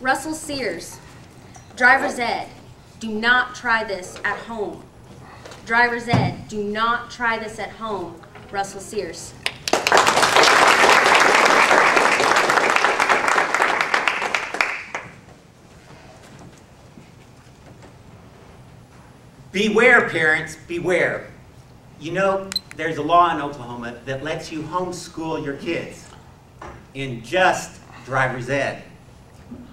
Russell Sears. Driver's ed. Do not try this at home. Driver's ed. Do not try this at home. Russell Sears. Beware, parents, beware. You know, there's a law in Oklahoma that lets you homeschool your kids in just driver's ed.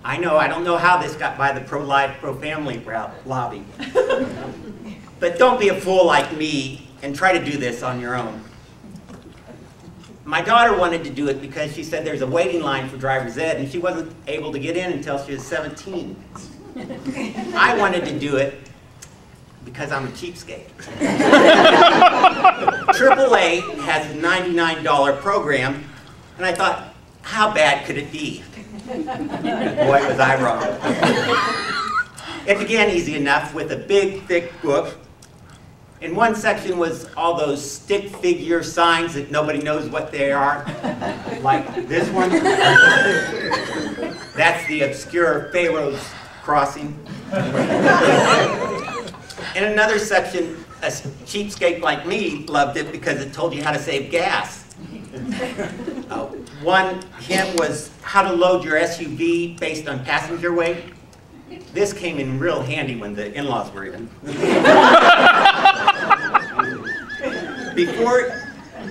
I know, I don't know how this got by the pro-life, pro-family lobby. But don't be a fool like me and try to do this on your own. My daughter wanted to do it because she said there's a waiting line for driver's ed and she wasn't able to get in until she was 17. I wanted to do it because I'm a cheapskate. AAA has a $99 program, and I thought, how bad could it be? Boy, was I wrong. It began easy enough with a big, thick book. In one section was all those stick figure signs that nobody knows what they are, like this one. That's the obscure Pharaoh's Crossing. In another section, a cheapskate like me loved it because it told you how to save gas. One hint was how to load your SUV based on passenger weight. This came in real handy when the in-laws were in. Before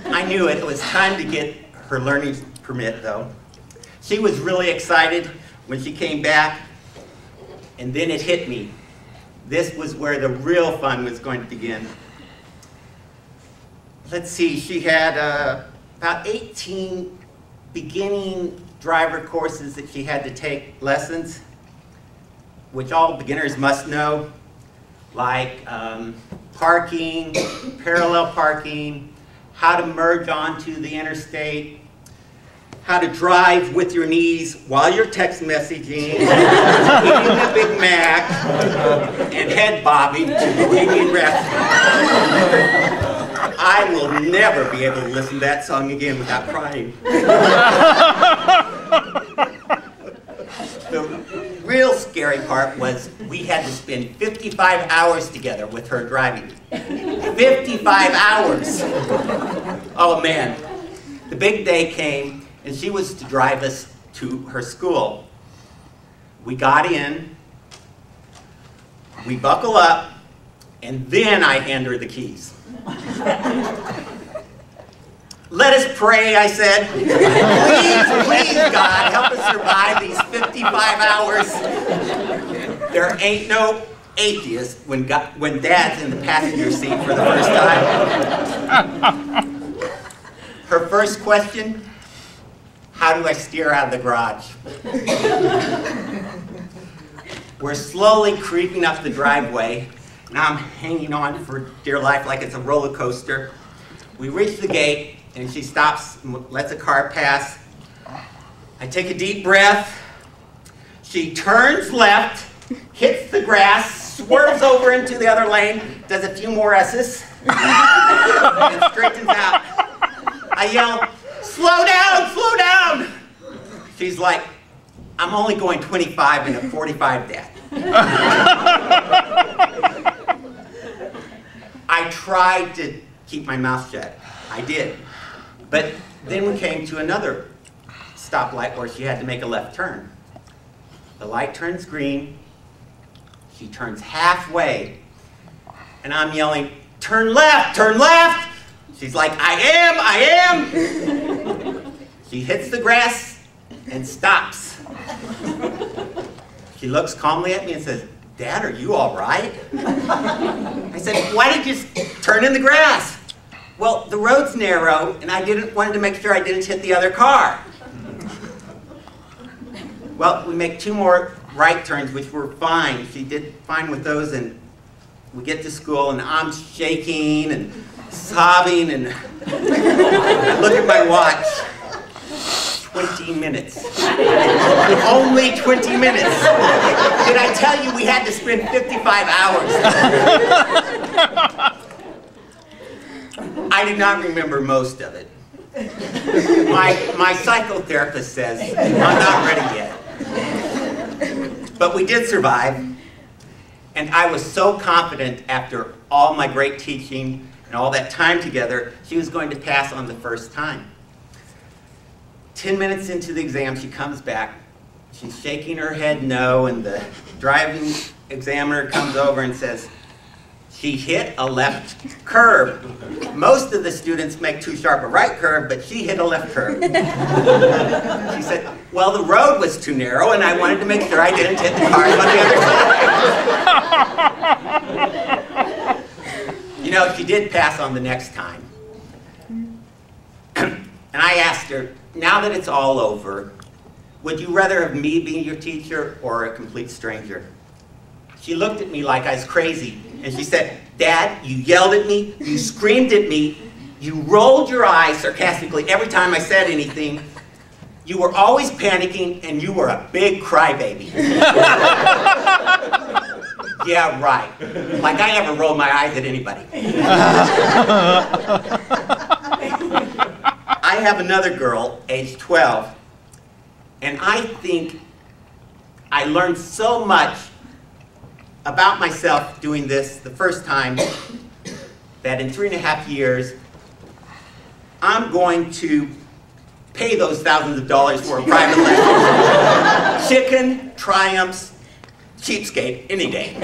I knew it, it was time to get her learning permit, though. She was really excited when she came back, and then it hit me. This was where the real fun was going to begin. Let's see, she had about 18 beginning driver courses that she had to take lessons, which all beginners must know, like parking, parallel parking, how to merge onto the interstate, how to drive with your knees while you're text messaging, eating a Big Mac, and head bobbing to Bohemian Rhapsody. I will never be able to listen to that song again without crying. The real scary part was we had to spend 55 hours together with her driving. 55 hours! Oh man, the big day came, and she was to drive us to her school. We got in, we buckle up, and then I hand her the keys. Let us pray, I said. Please, please, God, help us survive these 55 hours. There ain't no atheist when Dad's in the passenger seat for the first time. Her first question, how do I steer out of the garage? We're slowly creeping up the driveway. Now I'm hanging on for dear life like it's a roller coaster. We reach the gate, and she stops and lets a car pass. I take a deep breath. She turns left, hits the grass, swerves over into the other lane, does a few more S's, and straightens out. I yell, slow down, slow down! She's like, I'm only going 25 in a 45, Dad. I tried to keep my mouth shut. I did. But then we came to another stoplight where she had to make a left turn. The light turns green. She turns halfway. And I'm yelling, turn left, turn left! She's like, I am! She hits the grass and stops. She looks calmly at me and says, Dad, are you all right? I said, why did you turn in the grass? Well, the road's narrow, and I wanted to make sure I didn't hit the other car. Well, we make 2 more right turns, which were fine. She did fine with those, and we get to school, and I'm shaking and sobbing, and I look at my watch. 20 minutes. Only 20 minutes. Did I tell you we had to spend 55 hours? I did not remember most of it. My psychotherapist says, I'm not ready yet. But we did survive, and I was so confident after all my great teaching and all that time together, she was going to pass on the first time. 10 minutes into the exam, she comes back. She's shaking her head no, and the driving examiner comes over and says, she hit a left curve. Most of the students make too sharp a right curve, but she hit a left curve. She said, well, the road was too narrow, and I wanted to make sure I didn't hit the cars on the other side. You know, she did pass on the next time. And I asked her, now that it's all over, would you rather have me being your teacher or a complete stranger? She looked at me like I was crazy, and she said, Dad, you yelled at me, you screamed at me, you rolled your eyes sarcastically every time I said anything, you were always panicking, and you were a big crybaby. Yeah, right. Like I never rolled my eyes at anybody. I have another girl, age 12, and I think I learned so much about myself doing this the first time that in 3.5 years, I'm going to pay those thousands of dollars for a private lesson. Chicken triumphs cheapskate any day.